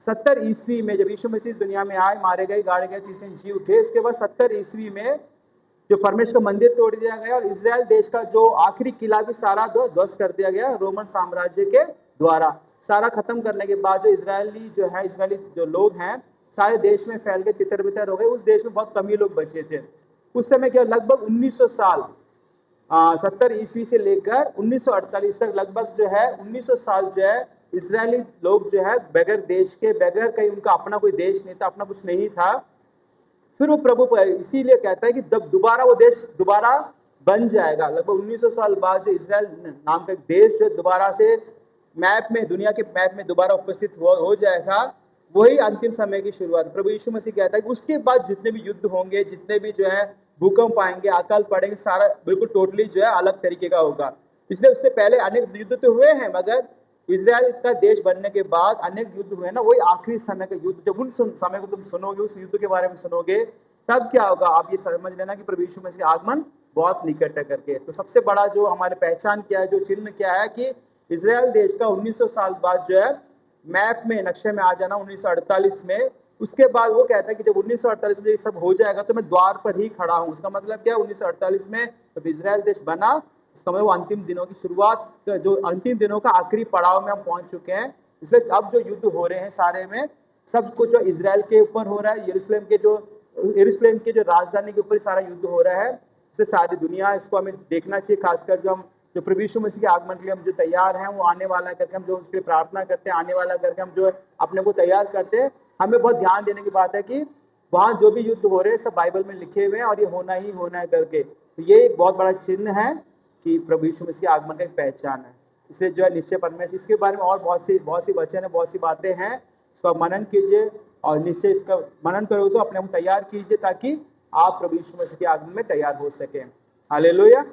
70 ईस्वी में जब यीशु मसीह इस दुनिया में आए, मारे गए, गाड़े गए, तीसरे दिन जी उठे, उसके बाद 70 ईस्वी में जो परमेश्वर का मंदिर तोड़ दिया गया और इजराइल देश का जो आखिरी किला भी सारा ध्वस्त कर दिया गया रोमन साम्राज्य के द्वारा। सारा खत्म करने के बाद जो इजरायली जो लोग हैं सारे देश में फैल के तितर बितर हो गए। उस देश में बहुत कम ही लोग बचे थे। उस समय क्या लगभग 1900 साल 70 ईस्वी से लेकर 1948 तक लगभग जो है 1900 साल जो है इजरायली लोग जो है बगैर देश के, बगैर कहीं उनका अपना कोई देश नहीं था, अपना कुछ नहीं था। फिर वो प्रभु इसीलिए कहता है कि जब दोबारा वो देश दोबारा बन जाएगा, लगभग 1900 साल बाद जो इजराइल नाम का देश जो दोबारा से मैप में, दुनिया के मैप में दोबारा उपस्थित हो जाएगा, वही अंतिम समय की शुरुआत। प्रभु यीशु मसीह कहता है कि उसके बाद जितने भी युद्ध होंगे, जितने भी जो है भूकंप आएंगे, अकाल पड़ेंगे, सारा बिल्कुल टोटली जो है अलग तरीके का होगा। इसलिए उससे पहले अनेक युद्ध तो हुए हैं, मगर इजराइल का देश बनने के बाद अनेक युद्ध हुए ना, वही आखिरी समय का युद्ध। जब उन समय को तुम सुनोगे, उस युद्ध के बारे में सुनोगे, तब क्या होगा आप ये समझ लेना कि प्रभु यीशु मसीह का आगमन बहुत निकट है करके। तो सबसे बड़ा जो हमारे पहचान क्या है, जो चिन्ह क्या है कि इजराइल देश का 1900 साल बाद जो है मैप में, नक्शे में आ जाना 1948 में। उसके बाद वो कहता है कि जब 1948 में ये सब हो जाएगा तो मैं द्वार पर ही खड़ा हूँ। उसका मतलब क्या है, 1948 में जब इजराइल देश बना, उसका मतलब वो अंतिम दिनों की शुरुआत, जो अंतिम दिनों का आखिरी पड़ाव में हम पहुंच चुके हैं। इसलिए अब जो युद्ध हो रहे हैं सारे में, सब कुछ जो इजराइल के ऊपर हो रहा है, यरूशलेम के जो राजधानी के ऊपर सारा युद्ध हो रहा है। इससे सारी दुनिया इसको हमें देखना चाहिए, खासकर जो प्रभु यीशु मसीह के आगमन के लिए हम जो तैयार हैं, वो आने वाला करके हम जो उसके लिए प्रार्थना करते हैं, आने वाला करके हम जो अपने को तैयार करते हैं, हमें बहुत ध्यान देने की बात है कि वहाँ जो भी युद्ध हो रहे हैं सब बाइबल में लिखे हुए हैं और ये होना ही होना है करके। तो ये एक बहुत बड़ा चिन्ह है कि प्रभु यीशु मसीह के आगमन का एक पहचान है। इसलिए जो है निश्चय परमेश्वर, इसके बारे में और बहुत सी वचन है, बहुत सी बातें हैं, इसको आप मनन कीजिए और निश्चय इसका मनन करोगे तो अपने आप तैयार कीजिए ताकि आप प्रभु यीशु मसीह के आगमन में तैयार हो सकें। हालेलुया।